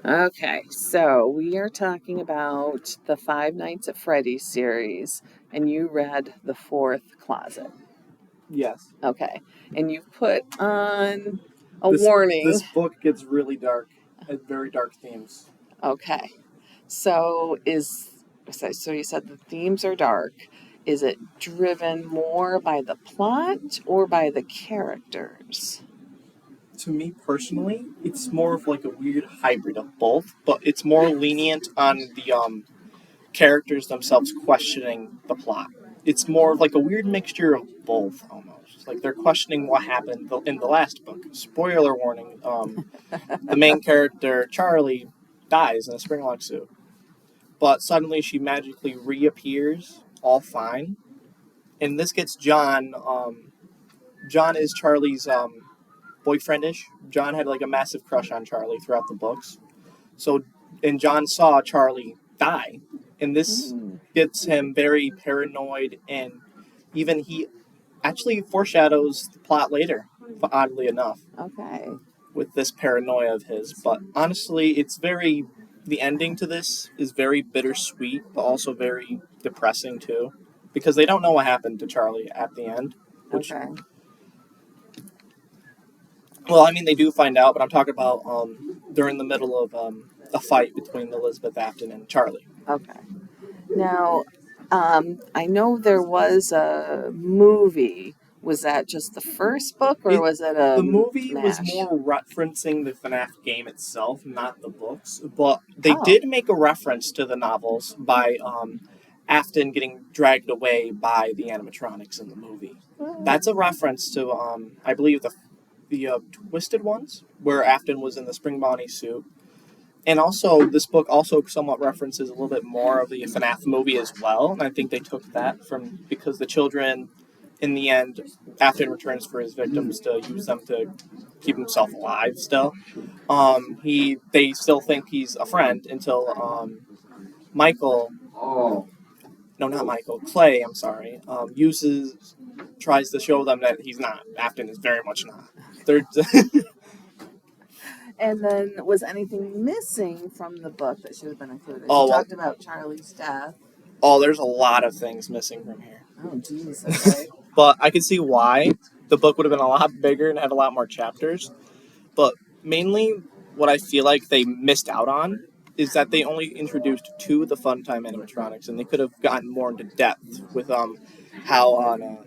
Okay, so we are talking about the Five Nights at Freddy's series, and you read The Fourth Closet. Yes. Okay, and you've put on a This warning. book gets really dark. It very dark themes. Okay, so so you said the themes are dark. Is it driven more by the plot or by the characters? To me personally, it's more of like a weird hybrid of both, but it's more lenient on the characters themselves questioning the plot. It's more of like a weird mixture of both almost. Like they're questioning what happened in the last book. Spoiler warning: the main character Charlie dies in a springlock suit, but suddenly she magically reappears, all fine. And this gets John. John is Charlie's boyfriendish. John had like a massive crush on Charlie throughout the books. So, and John saw Charlie die, and this gets him very paranoid, and even he actually foreshadows the plot later, oddly enough, Okay. with this paranoia of his. But honestly, the ending to this is very bittersweet, but also very depressing too, because they don't know what happened to Charlie at the end, which, Okay. well, I mean, they do find out, but I'm talking about they're in the middle of a fight between Elizabeth Afton and Charlie. Okay. Now, I know there was a movie. Was that just the first book, or It, was it a the movie was mash? more referencing the FNAF game itself, not the books, but they Oh, did make a reference to the novels by Afton getting dragged away by the animatronics in the movie. That's a reference to, I believe, the Twisted Ones, where Afton was in the Spring Bonnie suit. And also, this book also somewhat references a little bit more of the FNAF movie as well. And I think they took that from because the children, in the end, Afton returns for his victims to use them to keep himself alive. Still, they still think he's a friend until Michael. No, not Michael. Clay. I'm sorry. Tries to show them that he's not. Afton is very much not. They're and then was anything missing from the book that should have been included? oh You well. talked about Charlie's death. Oh, there's a lot of things missing from here. Oh, geez. Okay. But I can see why the book would have been a lot bigger and had a lot more chapters. But mainly, what I feel like they missed out on is that they only introduced two of the Funtime animatronics, and they could have gotten more into depth with how on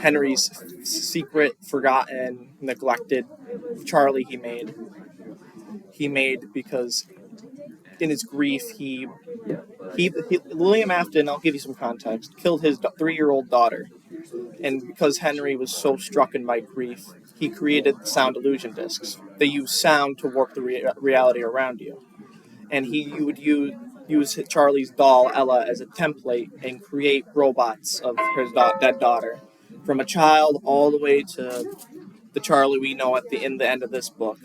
Henry's secret, forgotten, neglected Charlie he made because in his grief he William Afton, I'll give you some context, killed his 3-year-old daughter. And because Henry was so strucken by grief, he created sound illusion discs. They use sound to warp the reality around you. And you would use Charlie's doll, Ella, as a template and create robots of his dead daughter. From a child all the way to the Charlie we know in the end of this book.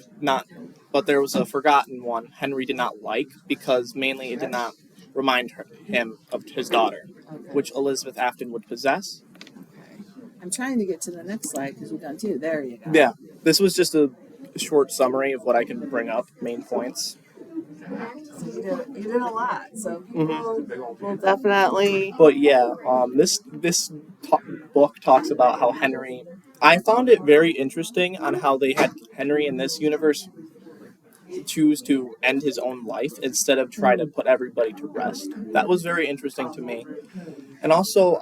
But there was a forgotten one Henry did not like because mainly it did not remind him of his daughter, Okay. which Elizabeth Afton would possess. Okay. I'm trying to get to the next slide because we've done two. There you go. Yeah, this was just a short summary of what I can bring up, main points. So you did a lot. So people will definitely. But yeah, this book talks about how Henry. I found it very interesting on how they had Henry in this universe choose to end his own life instead of try to put everybody to rest. That was very interesting to me. And also,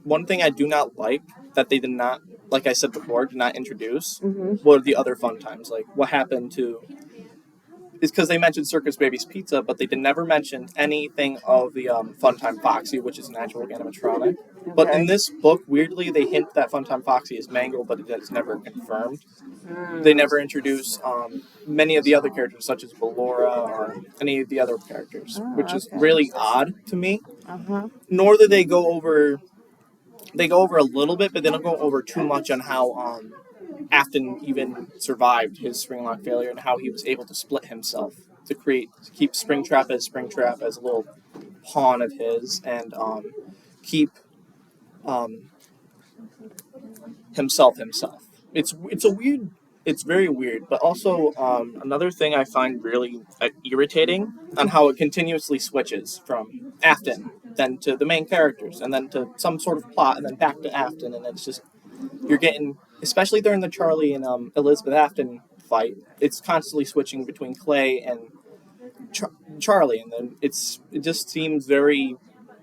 one thing I do not like that they did not, like I said before, did not introduce were the other fun times. Like what happened to is because they mentioned Circus Baby's Pizza, but they did never mention anything of the Funtime Foxy, which is an actual animatronic. But in this book, weirdly, they hint that Funtime Foxy is Mangle, but it is never confirmed. They never introduce many of the other characters, such as Ballora or any of the other characters, which is really odd to me. Nor do they go over. They go over a little bit, but they don't go over too much on how Afton even survived his Springlock failure and how he was able to split himself to keep Springtrap as a little pawn of his and keep himself. It's a weird it's very weird. But also, another thing I find really irritating on how it continuously switches from Afton, then to the main characters, and then to some sort of plot, and then back to Afton, and it's just you're getting, especially during the Charlie and Elizabeth Afton fight, it's constantly switching between Clay and Charlie, and then it just seems very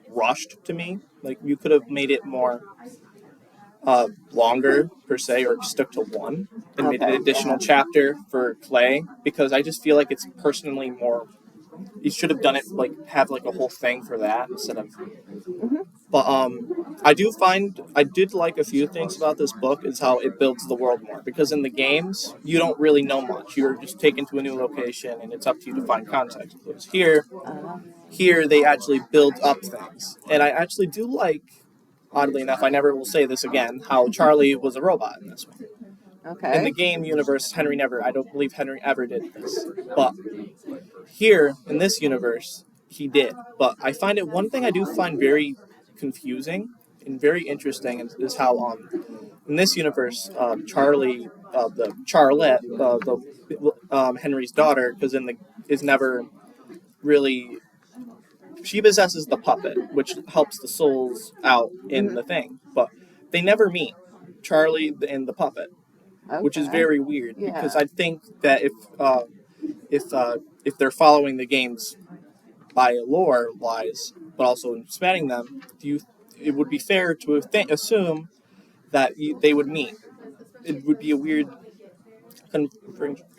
rushed to me. Like you could have made it more longer per se, or stuck to one and made an additional chapter for Clay, because I just feel like it's personally more. You should have done it like have like a whole thing for that instead of. But I did like a few things about this book is how it builds the world more, because in the games you don't really know much. You're just taken to a new location and it's up to you to find context. Whereas here they actually build up things, and I actually do like. Oddly enough, I never will say this again. How Charlie was a robot in this one. Okay. In the game universe, Henry never. I don't believe Henry ever did this, but here in this universe, he did. But I find it one thing I do find very confusing and very interesting is how in this universe Charlie the Charlotte the Henry's daughter, because in the is never really, she possesses the puppet, which helps the souls out in the thing, but they never meet Charlie and the puppet, which is very weird because I think that if they're following the games by lore wise, but also spanning them, it would be fair to assume that they would meet. It would be a weird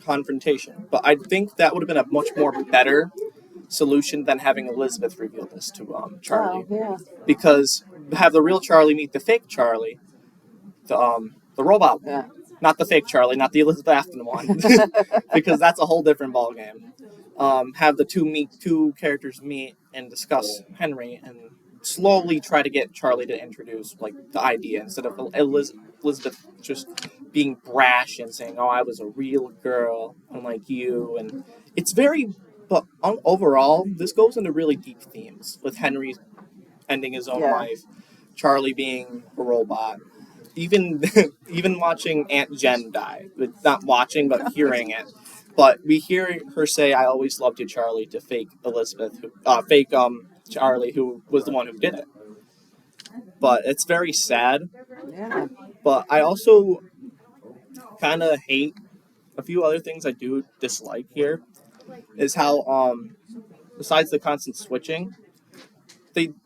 confrontation, but I think that would have been a much more better solution than having Elizabeth reveal this to Charlie, because have the real Charlie meet the fake Charlie, the robot, not the fake Charlie, not the Elizabeth Afton one, because that's a whole different ballgame. Have the two characters meet and discuss Henry, and slowly try to get Charlie to introduce like the idea instead of Elizabeth just being brash and saying, "Oh, I was a real girl, unlike you." And it's very, but overall, this goes into really deep themes with Henry ending his own life, Charlie being a robot, even even watching Aunt Jen die, not watching but hearing it. But we hear her say, "I always loved you, Charlie," to fake Elizabeth, fake Charlie, who was the one who did it. But it's very sad. Yeah. But I also kind of hate a few other things I do dislike here. Is how besides the constant switching,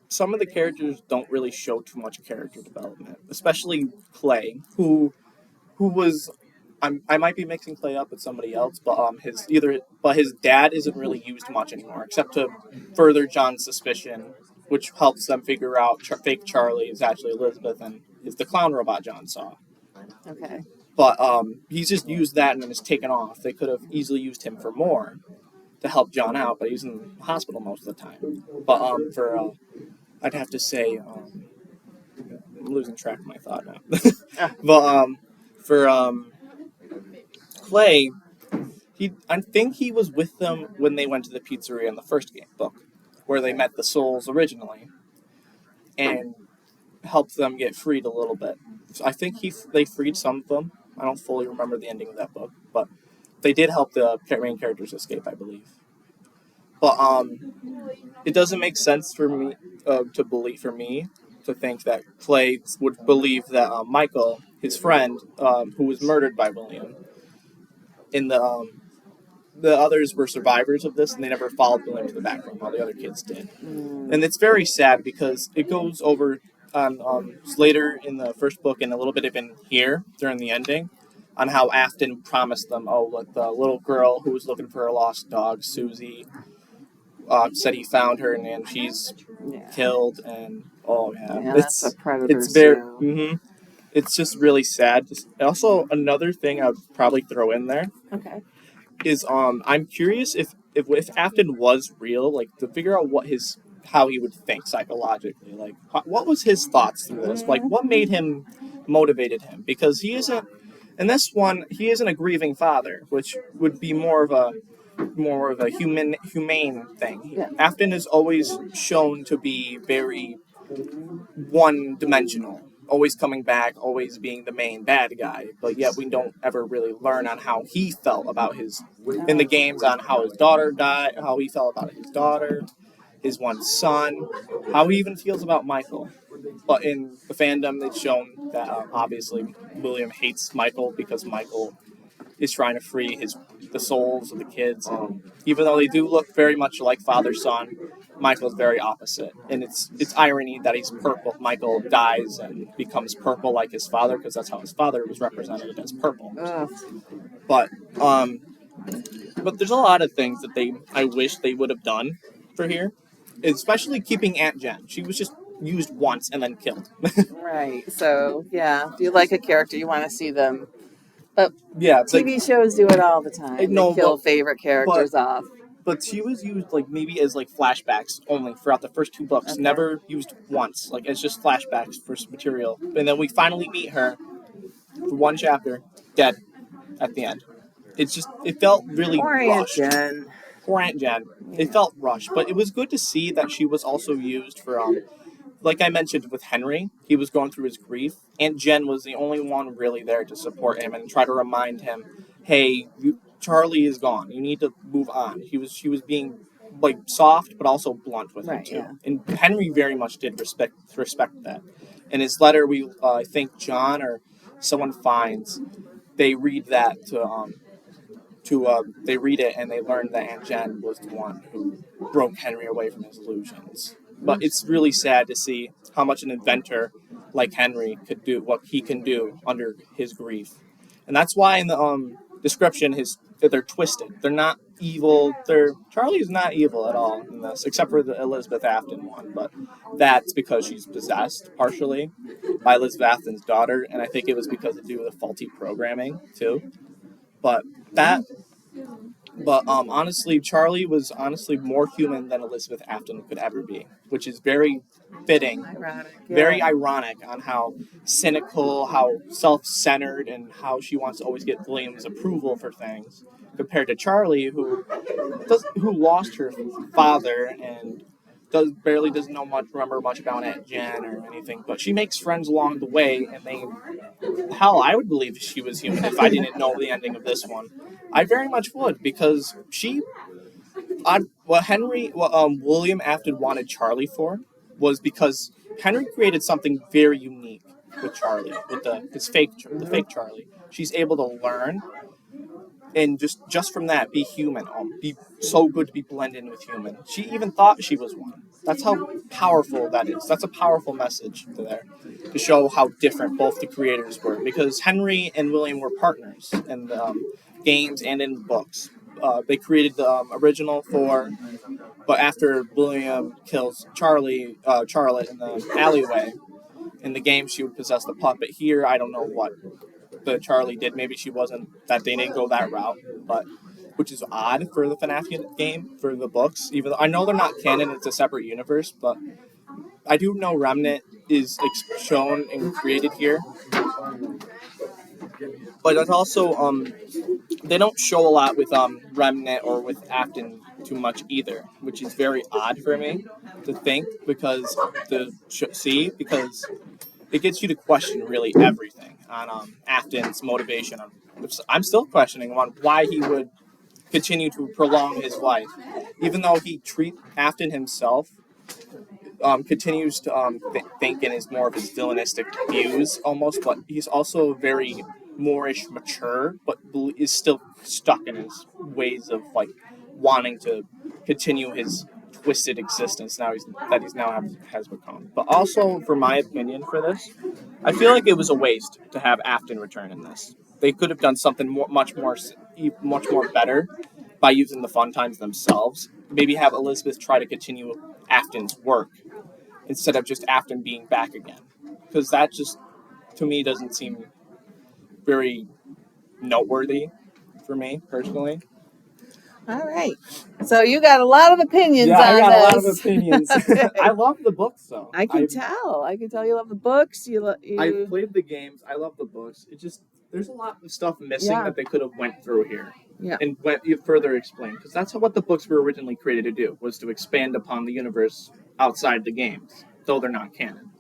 some of the characters don't really show too much character development, especially Clay, who was I might be mixing Clay up with somebody else, but his dad isn't really used much anymore, except to further John's suspicion, which helps them figure out fake Charlie is actually Elizabeth and is the clown robot John saw. Okay. But he's just used that and then is taken off. They could have easily used him for more to help John out, but he's in the hospital most of the time. But I'd have to say I'm losing track of my thought now. But for Clay, I think he was with them when they went to the pizzeria in the first book, where they met the souls originally, and helped them get freed a little bit. So I think they freed some of them. I don't fully remember the ending of that book, but they did help the main characters escape, I believe. But it doesn't make sense for me to think that Clay would believe that Michael, his friend, who was murdered by William, in the others were survivors of this, and they never followed William to the back room. All the other kids did, and it's very sad because it goes over on later in the first book and a little bit of in here during the ending, on how Afton promised them, the little girl who was looking for her lost dog, Susie, said he found her and she's killed, and that's a predator. It's very. It's just really sad. Also, another thing I'd probably throw in there. Okay. Is I'm curious if Afton was real, like to figure out how he would think psychologically, like what was his thoughts through this, like what made him motivated him, because he isn't in this one, he isn't a grieving father, which would be more of a humane thing. Afton is always shown to be very one dimensional. always coming back, always being the main bad guy, but yet we don't ever really learn on how he felt about in the games, on how his daughter died, how he felt about his daughter, his one son, how he even feels about Michael. But in the fandom, they've shown that obviously William hates Michael because Michael is trying to free the souls of the kids. And even though they do look very much like father son, Michael's very opposite. And it's irony that he's purple. Michael dies and becomes purple like his father because that's how his father was represented as purple. But but there's a lot of things that I wish they would have done for here, especially keeping Aunt Jen. She was just used once and then killed. Right. So, yeah, if you like a character, you want to see them. But yeah, TV shows do it all the time. They kill favorite characters off. But she was used like maybe as like flashbacks only throughout the first 2 books. Okay. Never used once, like as just flashbacks for material. And then we finally meet her for one chapter, dead at the end. It felt really rushed. Poor Aunt Jen. Yeah. It felt rushed, but it was good to see that she was also used for like I mentioned with Henry, he was going through his grief. Aunt Jen was the only one really there to support him and try to remind him, "Hey, Charlie is gone. You need to move on." She was being like soft, but also blunt with him too. Yeah. And Henry very much did respect that. In his letter, I think John or someone finds, they read that they read it and they learn that Aunt Jen was the one who broke Henry away from his illusions. But it's really sad to see how much an inventor like Henry could do, what he can do under his grief. And that's why in the description they're twisted. They're not evil. Charlie is not evil at all in this, except for the Elizabeth Afton one. But that's because she's possessed partially by Elizabeth Afton's daughter, and I think it was because of due to faulty programming too. But honestly, Charlie was honestly more human than Elizabeth Afton could ever be, which is very fitting, very ironic on how cynical, how self-centered, and how she wants to always get William's approval for things, compared to Charlie, who lost her father and doesn't remember much about Aunt Jen or anything, but she makes friends along the way, and I would believe she was human if I didn't know the ending of this one. I very much would, because what William Afton wanted Charlie for was because Henry created something very unique with Charlie, with the fake Charlie. She's able to learn and just from that be human, be so good to be blended in with human. She even thought she was one. That's how powerful that is. That's a powerful message to show how different both the creators were, because Henry and William were partners in the games and in books. They created the original 4, but after William kills Charlotte in the alleyway, in the game she would possess the puppet. Here, I don't know what the Charlie did. Maybe they didn't go that route, but which is odd for the FNAF game, for the books. Even though I know they're not canon, it's a separate universe, but I do know Remnant is shown and created here. But it's also they don't show a lot with Remnant or with Afton too much either, which is very odd for me to think, because it gets you to question really everything on Afton's motivation. I'm still questioning on why he would continue to prolong his life, even though Afton himself continues to think in more of his villainistic views almost, but he's also very Moorish mature, but is still stuck in his ways of like wanting to continue his twisted existence has become. But also, for my opinion for this, I feel like it was a waste to have Afton return in this. They could have done something much more better by using the fun times themselves. Maybe have Elizabeth try to continue Afton's work instead of just Afton being back again, because that just to me doesn't seem very noteworthy for me personally. All right. So you got a lot of opinions on this. I got a lot of opinions. I love the books, though. I can tell you love the books. I played the games. I love the books. There's a lot of stuff missing that they could have went through here. Yeah. And further explain, because that's what the books were originally created to do, was to expand upon the universe outside the games, though they're not canon.